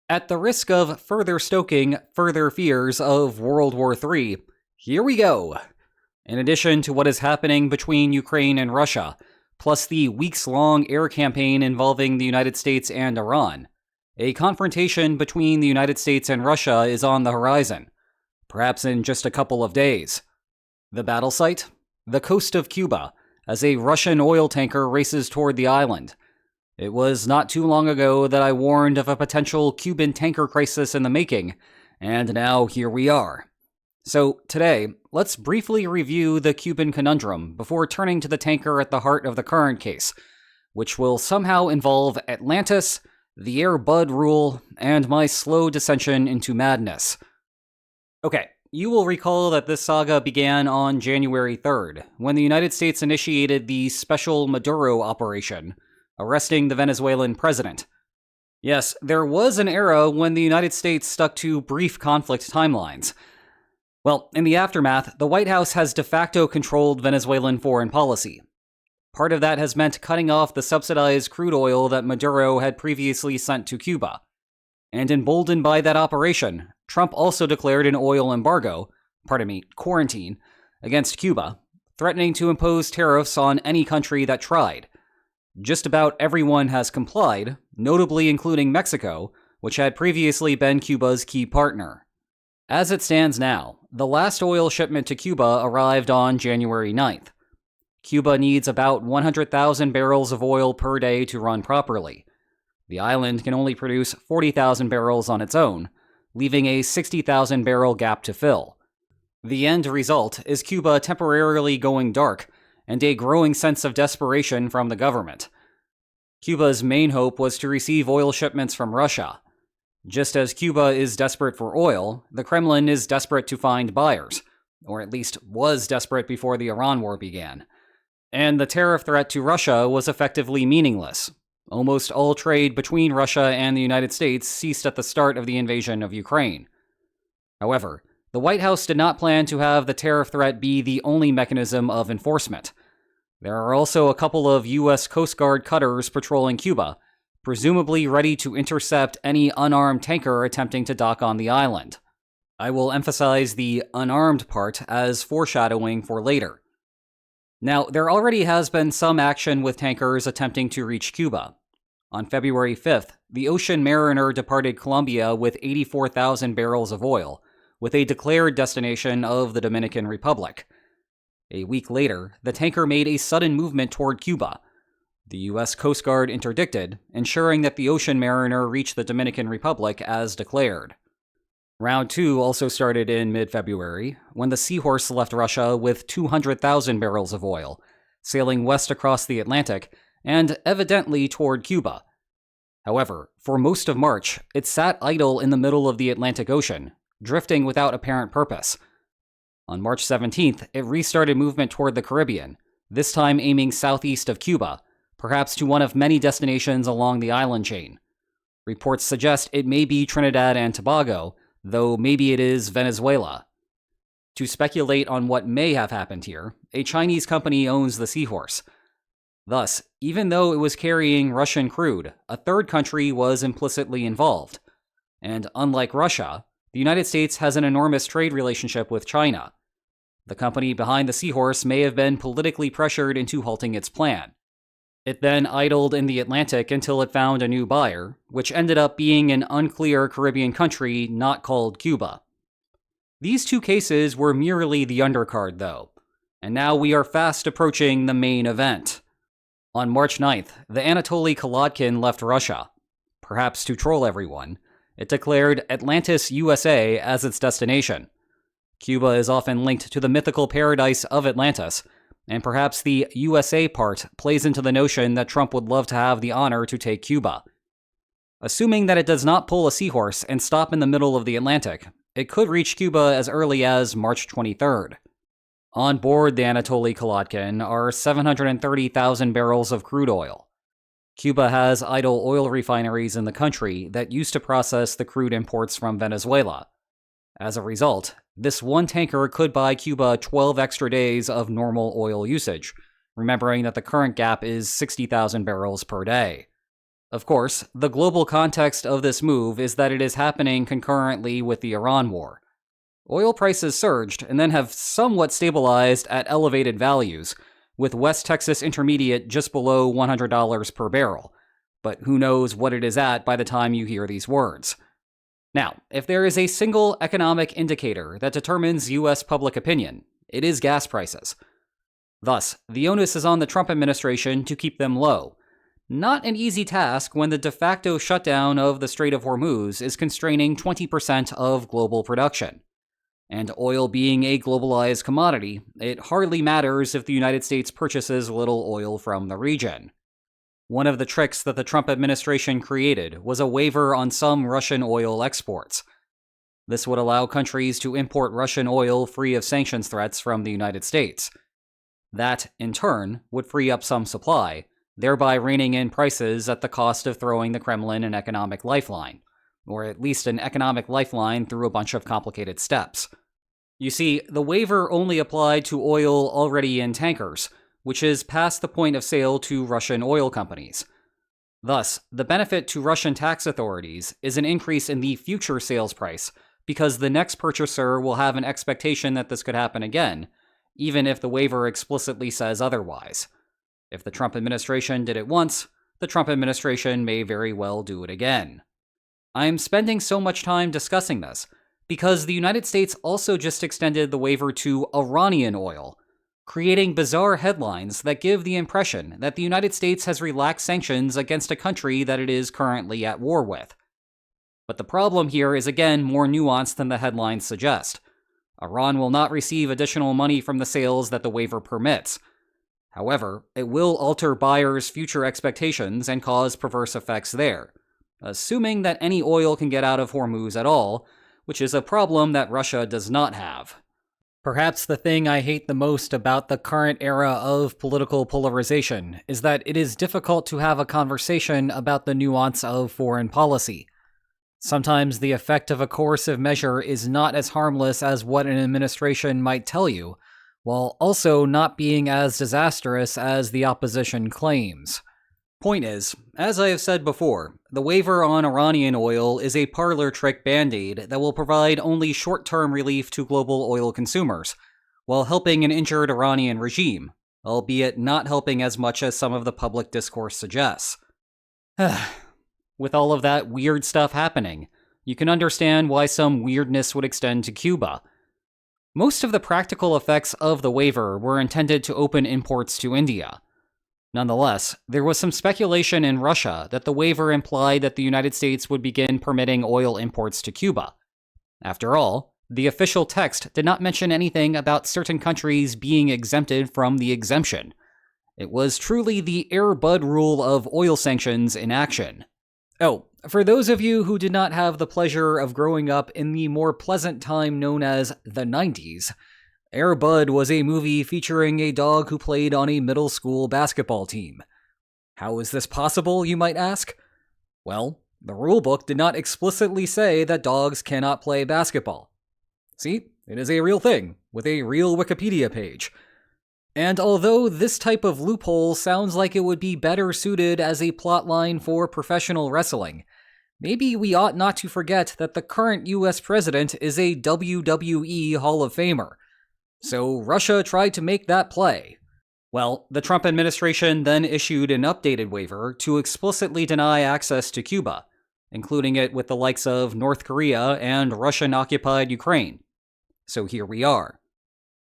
At the risk of further stoking further fears of World War III, here we go. In addition to what is happening between Ukraine and Russia, plus the weeks-long air campaign involving the United States and Iran, a confrontation between the United States and Russia is on the horizon, perhaps in just a couple of days. The battle site? The coast of Cuba, as a Russian oil tanker races toward the island. It was not too long ago that I warned of a potential Cuban tanker crisis in the making, and now here we are. So today, let's briefly review the Cuban conundrum before turning to the tanker at the heart of the current case, which will somehow involve Atlantis, the Air Bud rule, and my slow descension into madness. Okay, you will recall that this saga began on January 3rd, when the United States initiated the Special Maduro Operation, arresting the Venezuelan president. Yes, there was an era when the United States stuck to brief conflict timelines. Well, in the aftermath, the White House has de facto controlled Venezuelan foreign policy. Part of that has meant cutting off the subsidized crude oil that Maduro had previously sent to Cuba. And emboldened by that operation, Trump also declared an oil embargo, quarantine, against Cuba, threatening to impose tariffs on any country that tried. Just about everyone has complied, notably including Mexico, which had previously been Cuba's key partner. As it stands now, the last oil shipment to Cuba arrived on January 9th. Cuba needs about 100,000 barrels of oil per day to run properly. The island can only produce 40,000 barrels on its own, leaving a 60,000 barrel gap to fill. The end result is Cuba temporarily going dark, and a growing sense of desperation from the government. Cuba's main hope was to receive oil shipments from Russia. Just as Cuba is desperate for oil, the Kremlin is desperate to find buyers, or at least was desperate before the Iran war began. And the tariff threat to Russia was effectively meaningless. Almost all trade between Russia and the United States ceased at the start of the invasion of Ukraine. However, the White House did not plan to have the tariff threat be the only mechanism of enforcement. There are also a couple of U.S. Coast Guard cutters patrolling Cuba, presumably ready to intercept any unarmed tanker attempting to dock on the island. I will emphasize the unarmed part as foreshadowing for later. Now, there already has been some action with tankers attempting to reach Cuba. On February 5th, the Ocean Mariner departed Colombia with 84,000 barrels of oil, with a declared destination of the Dominican Republic. A week later, the tanker made a sudden movement toward Cuba. The U.S. Coast Guard interdicted, ensuring that the Ocean Mariner reached the Dominican Republic as declared. Round 2 also started in mid-February, when the Seahorse left Russia with 200,000 barrels of oil, sailing west across the Atlantic and evidently toward Cuba. However, for most of March, it sat idle in the middle of the Atlantic Ocean, drifting without apparent purpose. On March 17th, it restarted movement toward the Caribbean, this time aiming southeast of Cuba, perhaps to one of many destinations along the island chain. Reports suggest it may be Trinidad and Tobago, though maybe it is Venezuela. To speculate on what may have happened here, a Chinese company owns the Seahorse. Thus, even though it was carrying Russian crude, a third country was implicitly involved. And unlike Russia, the United States has an enormous trade relationship with China. The company behind the Seahorse may have been politically pressured into halting its plan. It then idled in the Atlantic until it found a new buyer, which ended up being an unclear Caribbean country not called Cuba. These two cases were merely the undercard, though, and now we are fast approaching the main event. On March 9th, the Anatoly Kolodkin left Russia. Perhaps to troll everyone, it declared Atlantis, USA as its destination. Cuba is often linked to the mythical paradise of Atlantis, and perhaps the USA part plays into the notion that Trump would love to have the honor to take Cuba. Assuming that it does not pull a Seahorse and stop in the middle of the Atlantic, it could reach Cuba as early as March 23rd. On board the Anatoly Kolodkin are 730,000 barrels of crude oil. Cuba has idle oil refineries in the country that used to process the crude imports from Venezuela. As a result, this one tanker could buy Cuba 12 extra days of normal oil usage, remembering that the current gap is 60,000 barrels per day. Of course, the global context of this move is that it is happening concurrently with the Iran war. Oil prices surged and then have somewhat stabilized at elevated values, with West Texas Intermediate just below $100 per barrel. But who knows what it is at by the time you hear these words. Now, if there is a single economic indicator that determines U.S. public opinion, it is gas prices. Thus, the onus is on the Trump administration to keep them low. Not an easy task when the de facto shutdown of the Strait of Hormuz is constraining 20% of global production. And oil being a globalized commodity, it hardly matters if the United States purchases little oil from the region. One of the tricks that the Trump administration created was a waiver on some Russian oil exports. This would allow countries to import Russian oil free of sanctions threats from the United States. That, in turn, would free up some supply, thereby reining in prices at the cost of throwing the Kremlin an economic lifeline, or at least an economic lifeline through a bunch of complicated steps. You see, the waiver only applied to oil already in tankers, which is past the point of sale to Russian oil companies. Thus, the benefit to Russian tax authorities is an increase in the future sales price, because the next purchaser will have an expectation that this could happen again, even if the waiver explicitly says otherwise. If the Trump administration did it once, the Trump administration may very well do it again. I'm spending so much time discussing this because the United States also just extended the waiver to Iranian oil, creating bizarre headlines that give the impression that the United States has relaxed sanctions against a country that it is currently at war with. But the problem here is again more nuanced than the headlines suggest. Iran will not receive additional money from the sales that the waiver permits. However, it will alter buyers' future expectations and cause perverse effects there, assuming that any oil can get out of Hormuz at all, which is a problem that Russia does not have. Perhaps the thing I hate the most about the current era of political polarization is that it is difficult to have a conversation about the nuance of foreign policy. Sometimes the effect of a coercive measure is not as harmless as what an administration might tell you, while also not being as disastrous as the opposition claims. Point is, as I have said before, the waiver on Iranian oil is a parlor trick band-aid that will provide only short-term relief to global oil consumers, while helping an injured Iranian regime, albeit not helping as much as some of the public discourse suggests. With all of that weird stuff happening, you can understand why some weirdness would extend to Cuba. Most of the practical effects of the waiver were intended to open imports to India. Nonetheless, there was some speculation in Russia that the waiver implied that the United States would begin permitting oil imports to Cuba. After all, the official text did not mention anything about certain countries being exempted from the exemption. It was truly the Air Bud rule of oil sanctions in action. Oh, for those of you who did not have the pleasure of growing up in the more pleasant time known as the 90s, Air Bud was a movie featuring a dog who played on a middle school basketball team. How is this possible, you might ask? Well, the rulebook did not explicitly say that dogs cannot play basketball. See, it is a real thing, with a real Wikipedia page. And although this type of loophole sounds like it would be better suited as a plotline for professional wrestling, maybe we ought not to forget that the current US president is a WWE Hall of Famer. So Russia tried to make that play. Well, the Trump administration then issued an updated waiver to explicitly deny access to Cuba, including it with the likes of North Korea and Russian-occupied Ukraine. So here we are.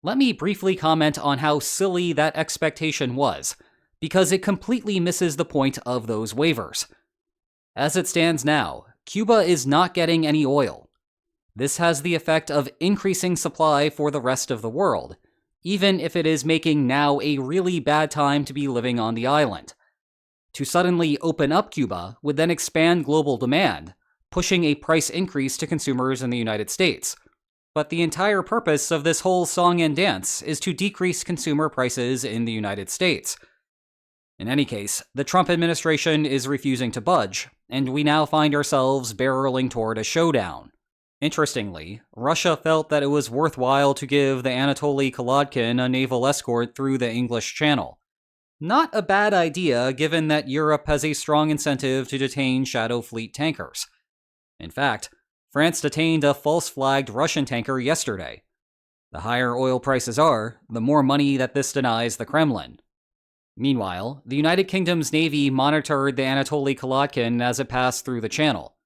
Let me briefly comment on how silly that expectation was, because it completely misses the point of those waivers. As it stands now, Cuba is not getting any oil. This has the effect of increasing supply for the rest of the world, even if it is making now a really bad time to be living on the island. To suddenly open up Cuba would then expand global demand, pushing a price increase to consumers in the United States. But the entire purpose of this whole song and dance is to decrease consumer prices in the United States. In any case, the Trump administration is refusing to budge, and we now find ourselves barreling toward a showdown. Interestingly, Russia felt that it was worthwhile to give the Anatoly Kolodkin a naval escort through the English Channel. Not a bad idea given that Europe has a strong incentive to detain Shadow Fleet tankers. In fact, France detained a false-flagged Russian tanker yesterday. The higher oil prices are, the more money that this denies the Kremlin. Meanwhile, the United Kingdom's Navy monitored the Anatoly Kolotkin as it passed through the channel.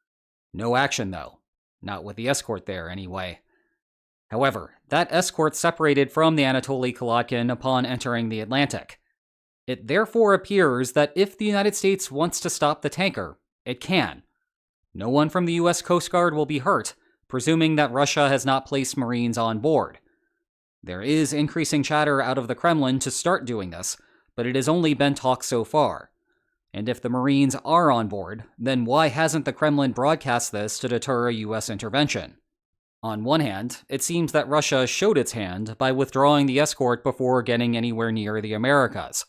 No action, though. Not with the escort there, anyway. However, that escort separated from the Anatoly Kolotkin upon entering the Atlantic. It therefore appears that if the United States wants to stop the tanker, it can. No one from the US Coast Guard will be hurt, presuming that Russia has not placed Marines on board. There is increasing chatter out of the Kremlin to start doing this, but it has only been talk so far. And if the Marines are on board, then why hasn't the Kremlin broadcast this to deter a US intervention? On one hand, it seems that Russia showed its hand by withdrawing the escort before getting anywhere near the Americas.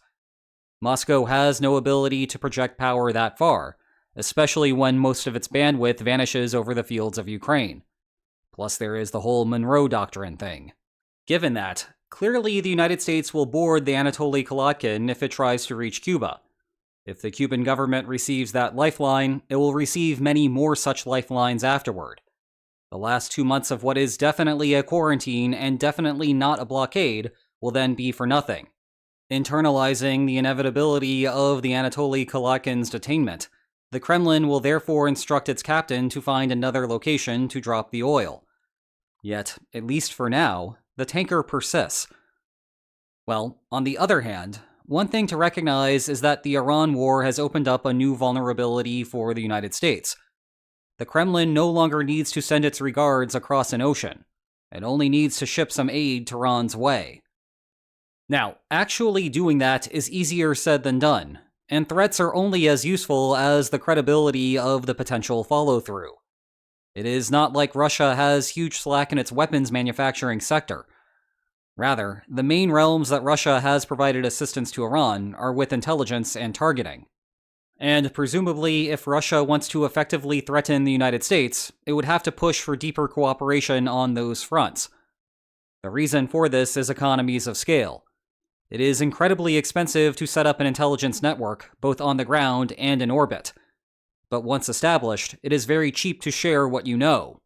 Moscow has no ability to project power that far, especially when most of its bandwidth vanishes over the fields of Ukraine. Plus there is the whole Monroe Doctrine thing. Given that, clearly the United States will board the Anatoly Kolotkin if it tries to reach Cuba. If the Cuban government receives that lifeline, it will receive many more such lifelines afterward. The last 2 months of what is definitely a quarantine and definitely not a blockade will then be for nothing. Internalizing the inevitability of the Anatoly Kolotkin's detainment, the Kremlin will therefore instruct its captain to find another location to drop the oil. Yet, at least for now, the tanker persists. Well, on the other hand, one thing to recognize is that the Iran war has opened up a new vulnerability for the United States. The Kremlin no longer needs to send its regards across an ocean. It only needs to ship some aid Tehran's way. Now, actually doing that is easier said than done, and threats are only as useful as the credibility of the potential follow-through. It is not like Russia has huge slack in its weapons manufacturing sector. Rather, the main realms that Russia has provided assistance to Iran are with intelligence and targeting. And presumably, if Russia wants to effectively threaten the United States, it would have to push for deeper cooperation on those fronts. The reason for this is economies of scale. It is incredibly expensive to set up an intelligence network, both on the ground and in orbit. But once established, it is very cheap to share what you know.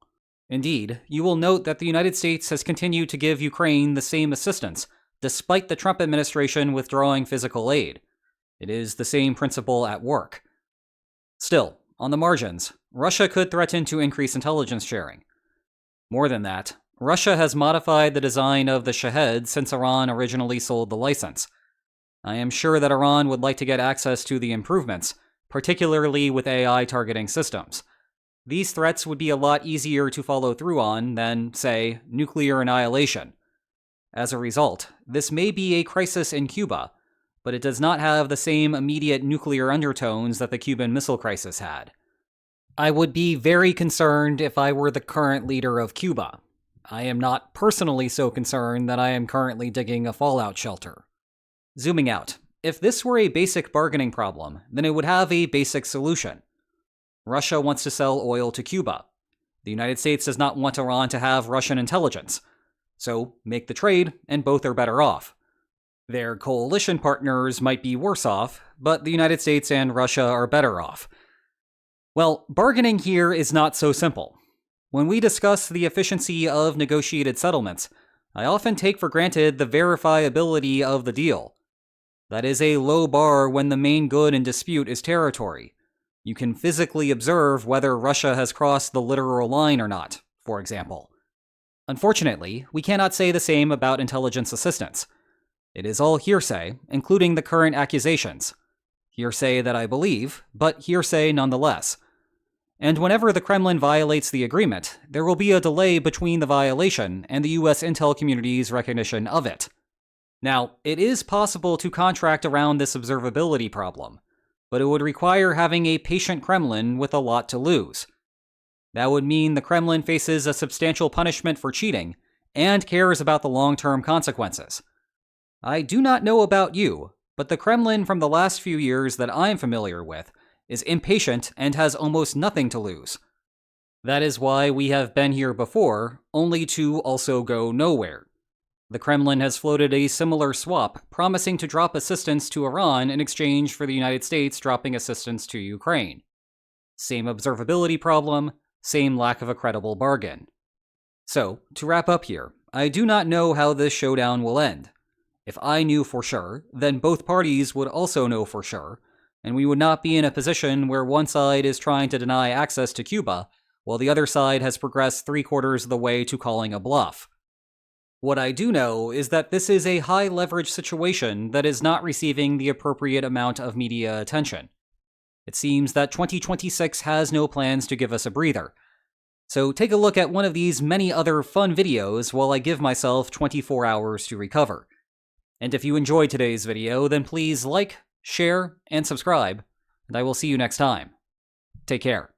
Indeed, you will note that the United States has continued to give Ukraine the same assistance, despite the Trump administration withdrawing physical aid. It is the same principle at work. Still, on the margins, Russia could threaten to increase intelligence sharing. More than that, Russia has modified the design of the Shahed since Iran originally sold the license. I am sure that Iran would like to get access to the improvements, particularly with AI targeting systems. These threats would be a lot easier to follow through on than, say, nuclear annihilation. As a result, this may be a crisis in Cuba, but it does not have the same immediate nuclear undertones that the Cuban Missile Crisis had. I would be very concerned if I were the current leader of Cuba. I am not personally so concerned that I am currently digging a fallout shelter. Zooming out, if this were a basic bargaining problem, then it would have a basic solution. Russia wants to sell oil to Cuba. The United States does not want Iran to have Russian intelligence. So, make the trade, and both are better off. Their coalition partners might be worse off, but the United States and Russia are better off. Well, bargaining here is not so simple. When we discuss the efficiency of negotiated settlements, I often take for granted the verifiability of the deal. That is a low bar when the main good in dispute is territory. You can physically observe whether Russia has crossed the literal line or not, for example. Unfortunately, we cannot say the same about intelligence assistance. It is all hearsay, including the current accusations. Hearsay that I believe, but hearsay nonetheless. And whenever the Kremlin violates the agreement, there will be a delay between the violation and the US intel community's recognition of it. Now, it is possible to contract around this observability problem, but it would require having a patient Kremlin with a lot to lose. That would mean the Kremlin faces a substantial punishment for cheating and cares about the long-term consequences. I do not know about you, but the Kremlin from the last few years that I am familiar with is impatient and has almost nothing to lose. That is why we have been here before, only to also go nowhere. The Kremlin has floated a similar swap, promising to drop assistance to Iran in exchange for the United States dropping assistance to Ukraine. Same observability problem, same lack of a credible bargain. So, to wrap up here, I do not know how this showdown will end. If I knew for sure, then both parties would also know for sure, and we would not be in a position where one side is trying to deny access to Cuba, while the other side has progressed 3/4 of the way to calling a bluff. What I do know is that this is a high-leverage situation that is not receiving the appropriate amount of media attention. It seems that 2026 has no plans to give us a breather. So take a look at one of these many other fun videos while I give myself 24 hours to recover. And if you enjoyed today's video, then please like, share, and subscribe, and I will see you next time. Take care.